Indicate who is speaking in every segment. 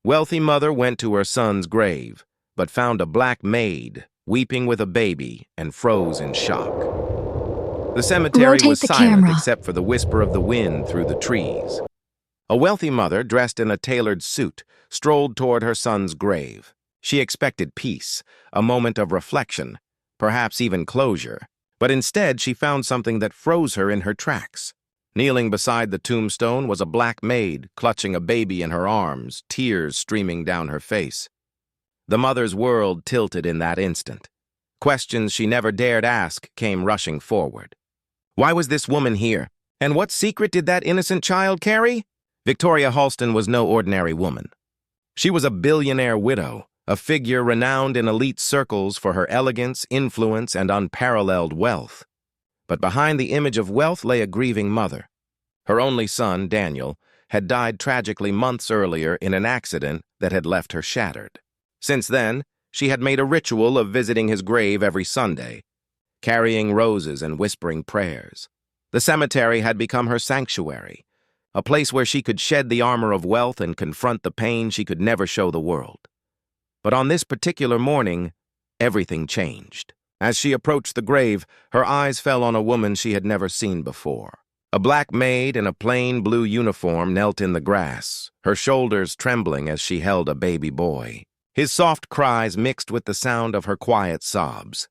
Speaker 1: Wealthy mother went to her son's grave, but found a black maid weeping with a baby and froze in shock. The cemetery was
Speaker 2: Rotate the
Speaker 1: silent
Speaker 2: camera.
Speaker 1: except for the whisper of the wind through the trees. A wealthy mother, dressed in a tailored suit, strolled toward her son's grave. She expected peace, a moment of reflection, perhaps even closure. But instead, she found something that froze her in her tracks. Kneeling beside the tombstone was a black maid, clutching a baby in her arms, tears streaming down her face. The mother's world tilted in that instant. Questions she never dared ask came rushing forward. Why was this woman here? And what secret did that innocent child carry? Victoria Halston was no ordinary woman. She was a billionaire widow, a figure renowned in elite circles for her elegance, influence, and unparalleled wealth. But behind the image of wealth lay a grieving mother. Her only son, Daniel, had died tragically months earlier in an accident that had left her shattered. Since then, she had made a ritual of visiting his grave every Sunday, carrying roses and whispering prayers. The cemetery had become her sanctuary, a place where she could shed the armor of wealth and confront the pain she could never show the world. But on this particular morning, everything changed. As she approached the grave, her eyes fell on a woman she had never seen before. A black maid in a plain blue uniform knelt in the grass, her shoulders trembling as she held a baby boy. His soft cries mixed with the sound of her quiet sobs.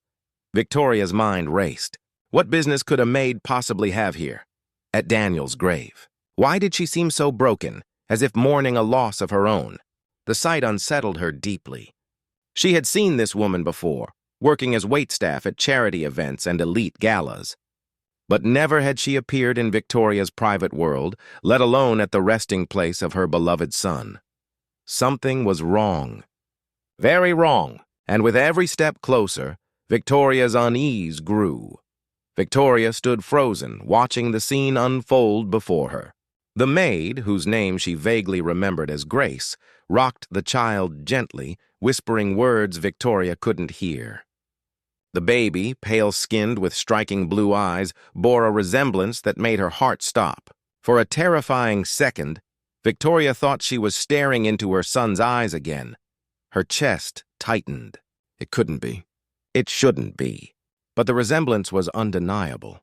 Speaker 1: Victoria's mind raced. What business could a maid possibly have here? At Daniel's grave. Why did she seem so broken, as if mourning a loss of her own? The sight unsettled her deeply. She had seen this woman before, working as waitstaff at charity events and elite galas. But never had she appeared in Victoria's private world, let alone at the resting place of her beloved son. Something was wrong. Very wrong, and with every step closer, Victoria's unease grew. Victoria stood frozen, watching the scene unfold before her. The maid, whose name she vaguely remembered as Grace, rocked the child gently, whispering words Victoria couldn't hear. The baby, pale-skinned with striking blue eyes, bore a resemblance that made her heart stop. For a terrifying second, Victoria thought she was staring into her son's eyes again. Her chest tightened. It couldn't be. It shouldn't be. But the resemblance was undeniable.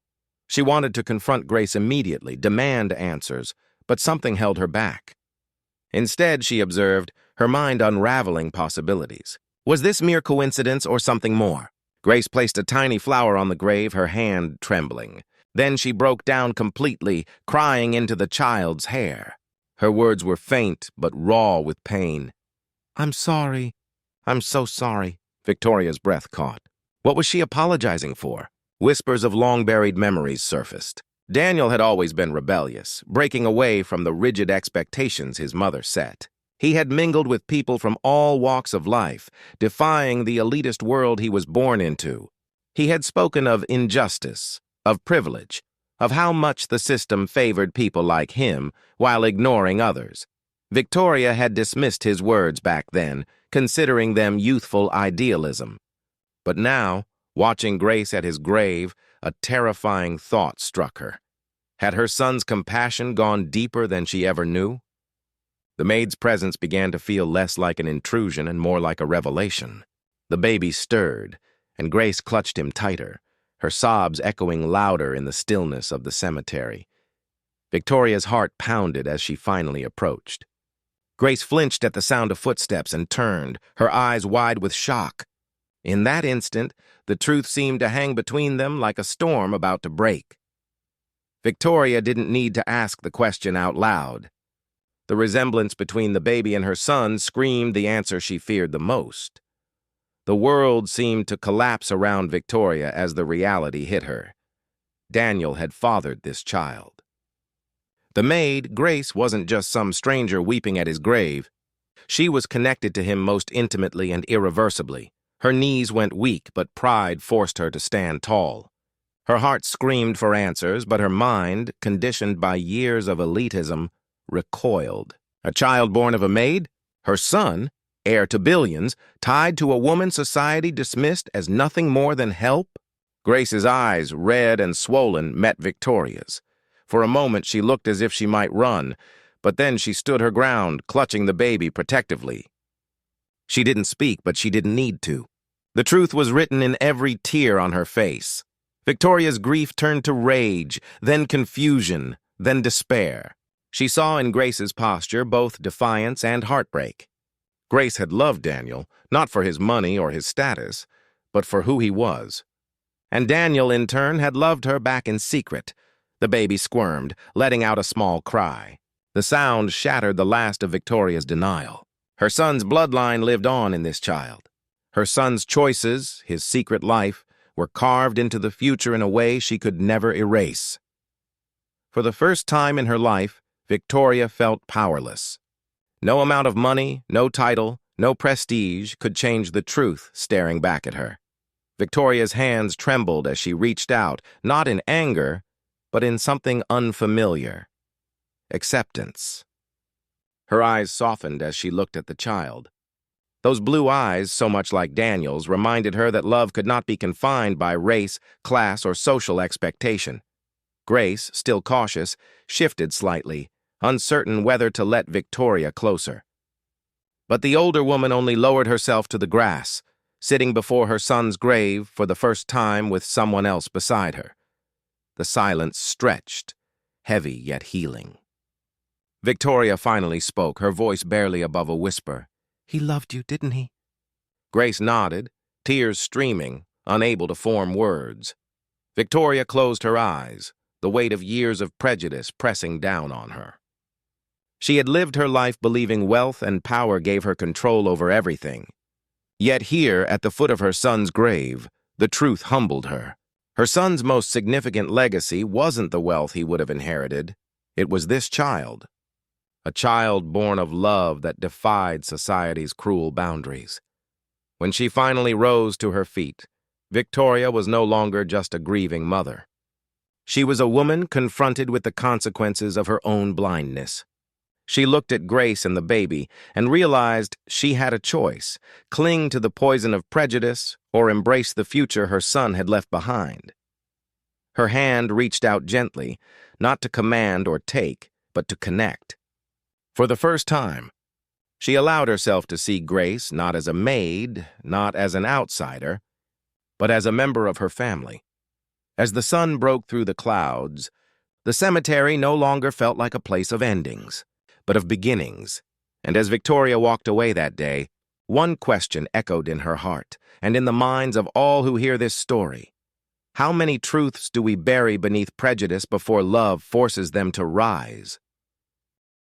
Speaker 1: She wanted to confront Grace immediately, demand answers, but something held her back. Instead, she observed, her mind unraveling possibilities. Was this mere coincidence or something more? Grace placed a tiny flower on the grave, her hand trembling. Then she broke down completely, crying into the child's hair. Her words were faint but raw with pain. "I'm sorry. I'm so sorry." Victoria's breath caught. What was she apologizing for? Whispers of long-buried memories surfaced. Daniel had always been rebellious, breaking away from the rigid expectations his mother set. He had mingled with people from all walks of life, defying the elitist world he was born into. He had spoken of injustice, of privilege, of how much the system favored people like him while ignoring others. Victoria had dismissed his words back then, considering them youthful idealism. But now, watching Grace at his grave, a terrifying thought struck her. Had her son's compassion gone deeper than she ever knew? The maid's presence began to feel less like an intrusion and more like a revelation. The baby stirred, and Grace clutched him tighter, her sobs echoing louder in the stillness of the cemetery. Victoria's heart pounded as she finally approached. Grace flinched at the sound of footsteps and turned, her eyes wide with shock. In that instant, the truth seemed to hang between them like a storm about to break. Victoria didn't need to ask the question out loud. The resemblance between the baby and her son screamed the answer she feared the most. The world seemed to collapse around Victoria as the reality hit her. Daniel had fathered this child. The maid, Grace, wasn't just some stranger weeping at his grave. She was connected to him most intimately and irreversibly. Her knees went weak, but pride forced her to stand tall. Her heart screamed for answers, but her mind, conditioned by years of elitism, recoiled. A child born of a maid? Her son, heir to billions, tied to a woman society dismissed as nothing more than help? Grace's eyes, red and swollen, met Victoria's. For a moment she looked as if she might run, But then she stood her ground, clutching the baby protectively. She didn't speak, but she didn't need to. The truth was written in every tear on her face. Victoria's grief turned to rage, then confusion, then despair. She saw in Grace's posture both defiance and heartbreak. Grace had loved Daniel, not for his money or his status, but for who he was. And Daniel, in turn, had loved her back in secret. The baby squirmed, letting out a small cry. The sound shattered the last of Victoria's denial. Her son's bloodline lived on in this child. Her son's choices, his secret life, were carved into the future in a way she could never erase. For the first time in her life, Victoria felt powerless. No amount of money, no title, no prestige could change the truth staring back at her. Victoria's hands trembled as she reached out, not in anger, but in something unfamiliar. Acceptance. Her eyes softened as she looked at the child. Those blue eyes, so much like Daniel's, reminded her that love could not be confined by race, class, or social expectation. Grace, still cautious, shifted slightly, uncertain whether to let Victoria closer. But the older woman only lowered herself to the grass, sitting before her son's grave for the first time with someone else beside her. The silence stretched, heavy yet healing. Victoria finally spoke, her voice barely above a whisper. "He loved you, didn't he?" Grace nodded, tears streaming, unable to form words. Victoria closed her eyes, the weight of years of prejudice pressing down on her. She had lived her life believing wealth and power gave her control over everything. Yet here, at the foot of her son's grave, the truth humbled her. Her son's most significant legacy wasn't the wealth he would have inherited. It was this child. A child born of love that defied society's cruel boundaries. When she finally rose to her feet, Victoria was no longer just a grieving mother. She was a woman confronted with the consequences of her own blindness. She looked at Grace and the baby and realized she had a choice: cling to the poison of prejudice or embrace the future her son had left behind. Her hand reached out gently, not to command or take, but to connect. For the first time, she allowed herself to see Grace not as a maid, not as an outsider, but as a member of her family. As the sun broke through the clouds, the cemetery no longer felt like a place of endings, but of beginnings. And as Victoria walked away that day, one question echoed in her heart and in the minds of all who hear this story. How many truths do we bury beneath prejudice before love forces them to rise?